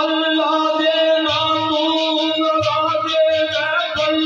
अल्लाह दे नाम राजे बैठल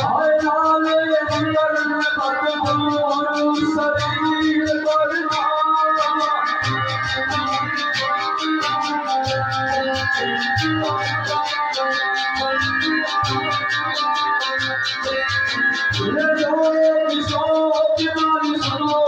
हाय नाले अंदर में बदबू शरीर करना ये जो सोच मारी सुनो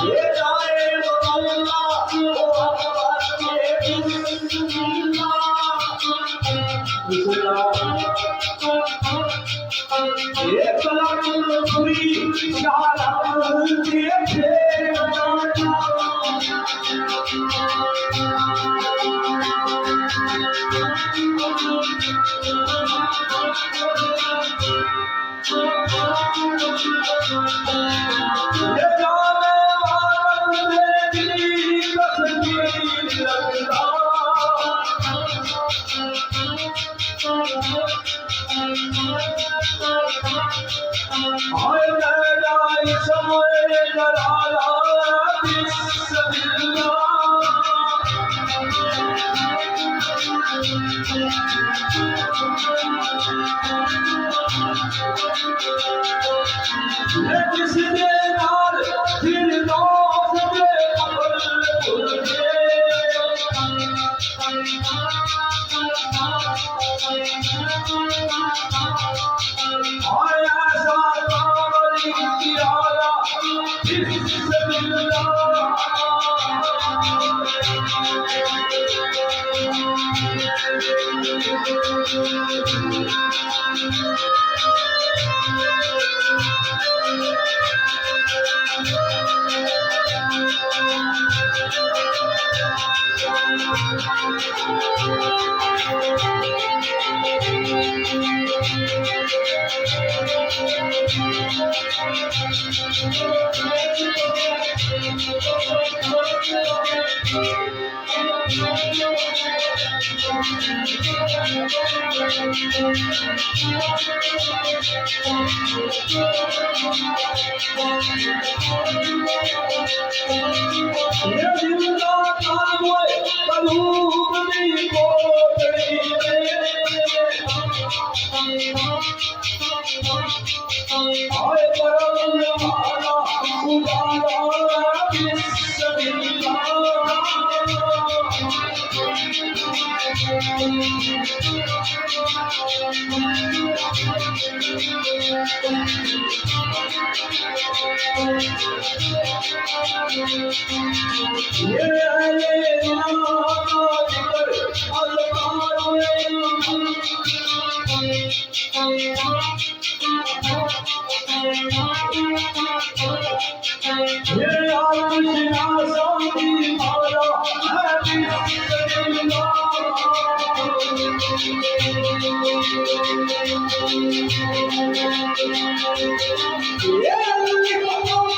ये जाए तो अल्लाह वो अकबर के बिस्मिल्लाह ये कलाम पूरी शान के ये जाने वाले मेरी तस्वीर लगता हाय मेरा समय जलाला बिस्मिल्लाह ये किसने नाल फिर दोस्त के कब्र आया सारी कियाला बिस्मिल्लाह ये जिंदा कामोय कलूब दी कोटड़ी आए परम वाला उबारा बिस्मिल्लाह ये आले नामा जिक्र अल्लाह ये आशिना साथी मारा है बिस्मिल्लाह ये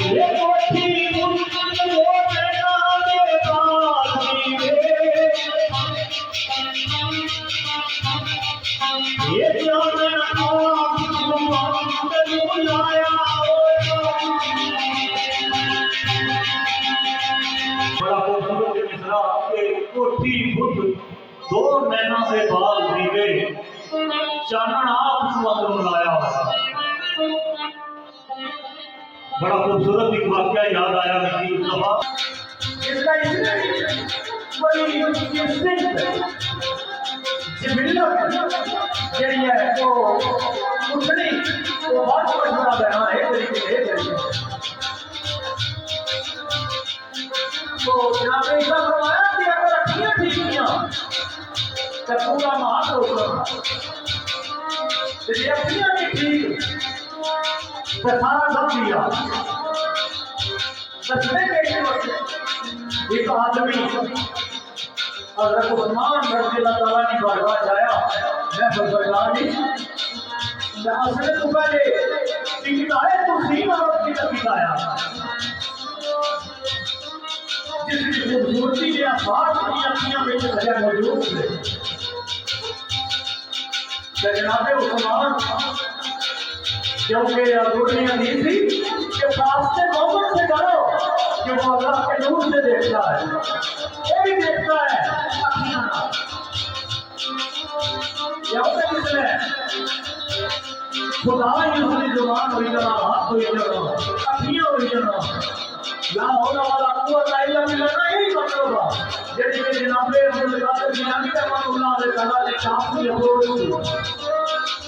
ये कोठी मुझको नैना दे बाल नीवे, ये जाने आप तुम लाया। बड़ा खूबसूरत मिसरा के कोठी बुद्ध दो नैना दे बाल नीवे, चानन आप तुम लाया। बड़ा खूबसूरत एक वाक्य याद आया कि इसका बड़ी इंस्टिंक्ट जिबिलिटी ਜਿਹੜੀ है वो उठनी वो बहुत मशवरा देना है तरीके से तो जनाब ने ऐसा फरमाया कि अगर अखियां ठीक किया तो पूरा मास होगा, यदि अखियां नहीं ठीक तो सारा सब दिया। दसवें के एक आदमी हज़रत उस्मान रज़ियल्लाहु ताला ने बारगाह जाया, मैं बरदार नहीं मैं असले तो पहले टिकट आए तो सीन और टिकट आया जिसकी खूबसूरती के आसार की अखियां में लगे मौजूद थे। जनाब उस्मान क्योंकि दूसरी हदीस थी कि फास्ते मोहम्मद से डरो कि वो अल्लाह के नूर से देखता है, ये भी देखता है अखियां ना किसने खुदा ही उसकी जुबान हुई जना, हाथ हुई जना, अखियां हुई जना, या होना वाला कुव्वत इल्ला बिल्लाह का यही मतलब है। जैसे कि जनाब अब्दुल कादिर जिलानी रहमतुल्लाह अलैह ताला ने शाम की अप्रोच की,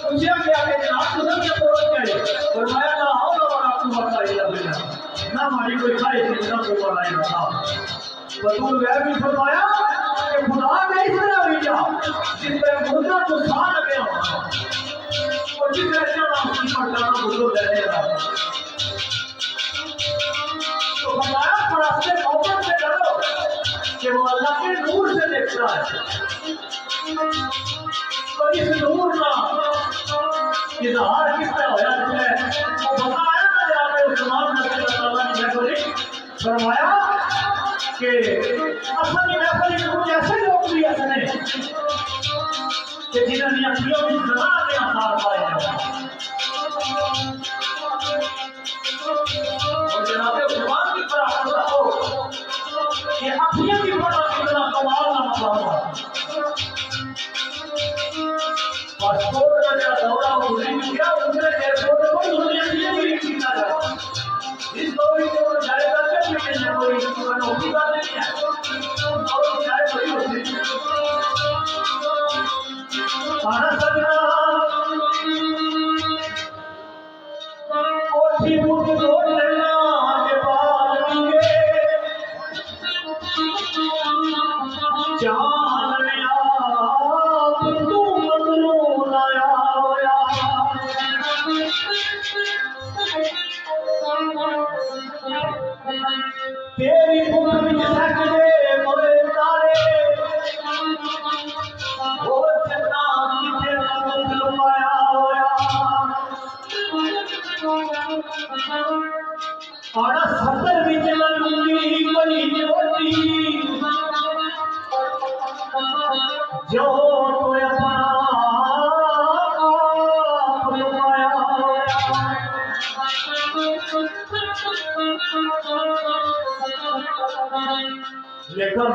उनसे क्या कि जनाब खुदा की अप्रोच करे, फरमाया ला हौला वला कुव्वत इल्ला बिल्लाह, ना हमारी कोई ख्वाहिश नहीं, ना कोई बड़ाई ना। रसूल गैर भी फरमाया कि खुदा ने इस तरह भेजा जिसमें मुर्दा को खा लगे हो और जिस ऐसा नाम की पढ़ना बुजुर्ग देने का तो फरमाया फरास्ते मोहब्बत से डरो कि वो अल्लाह के नूर से देखता है। तो इस नूर का इजहार किस तरह होया जिसमें वो बताया ना जनाब उस्मान रज़ियल्लाहु ताला ने फरमाया कि असली महफिल में ऐसे लोग भी असने कि जिन्होंने अखियों की सदा के आसार पाए हैं। और जनाब उस्मान की तरह हो कि अखियों की बड़ा कितना कमाल का मकाम है। पासपोर्ट का जो दौरा उन्हें किया उसने एयरपोर्ट पर दुनिया की भी किया था। इस दौरे को जाएगा जब भी कोई अनोखी बात नहीं है और जाए बड़ी होती है। खाना सजना कोठी मुझे तोड़ लेना के बाद दिए जान लिया तू मजनून आया होया। तेरी भूख में सकते मोरे तारे वो चन्ना किथे रंग लुमाया होया। आड़ा सफर विच लंगी कोई ज्योति जो तो अपना आप लुमाया होया। लेकिन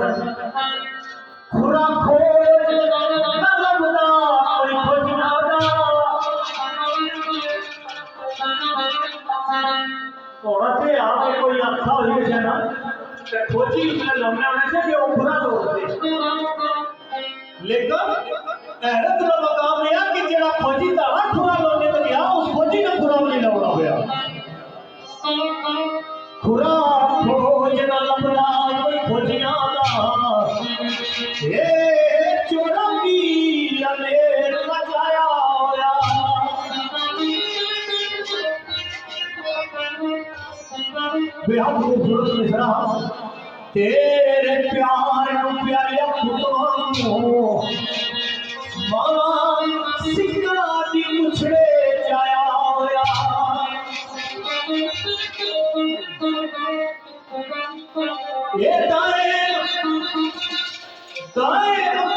खुरा खोज न लभदा कोई खोजना दा थोड़ा से आके कोई अच्छा हो गया ना तो खोजी उसने लम्बे होने से कि वो खुरा तोड़ते। लेकिन हैरत का मकाम है कि जेड़ा खोजी तारा खुरा लोने तो गया उस खोजी ने खुरा नहीं लौड़ा होया। खुरा खोज न लभदा कोई खोजना दा ए चोरंगी अलेर मचाया होया। बेहद खूबसूरत मिसरा तेरे प्यार नु प्यारे खुदाओ मां सिक्का दी मुछड़े जाया होया। ये दाए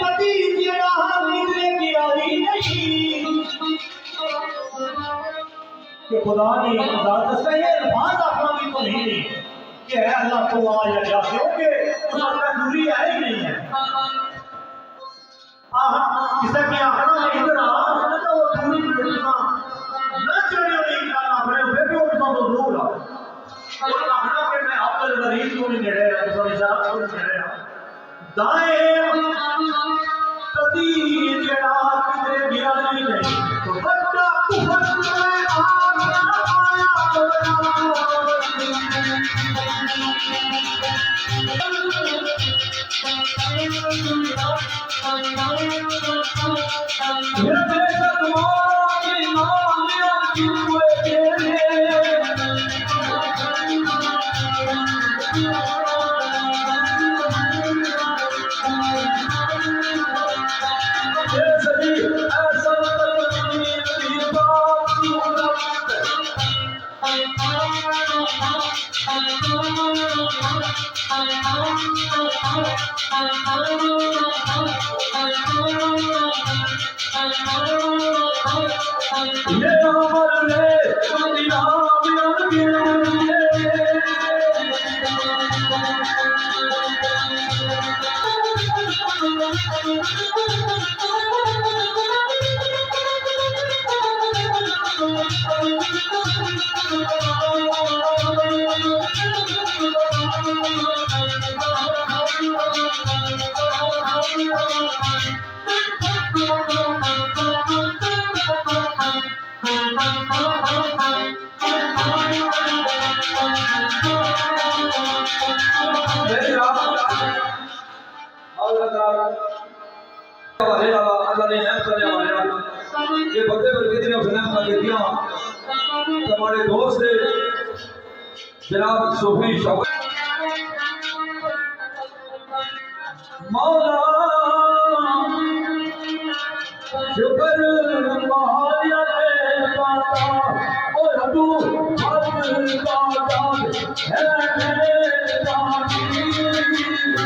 पति जेड़ा निकले की आई नहीं कि खुदा ने जात से ये अल्फाज अपना भी तो नहीं कि है अल्लाह तो आ या जा क्योंकि उसका दूरी है ही नहीं है। किसी की आखना है इधर आ उसने तो वो दूरी देखना न चढ़े नहीं करना पड़े फिर भी उसका तो दूर आ और आखना कि मैं अब्दुल गरीब को नहीं नेड़े रहा तो इशारा को नहीं नेड़े रहा दाए पति जेड़ा किधरे गया नहीं तो बच्चा कुफर में आ गया आया मेरा देश तुम्हारा नाम लिया क्यों तेरे अल्लाह ने रहमत करने वाले ये बंदे पर कितने फिल्म कर दिया हमारे दोस्त जनाब सूफी शौकत मौला शुक्र मारिया ने पाता और तू हर का जान है मेरे जानी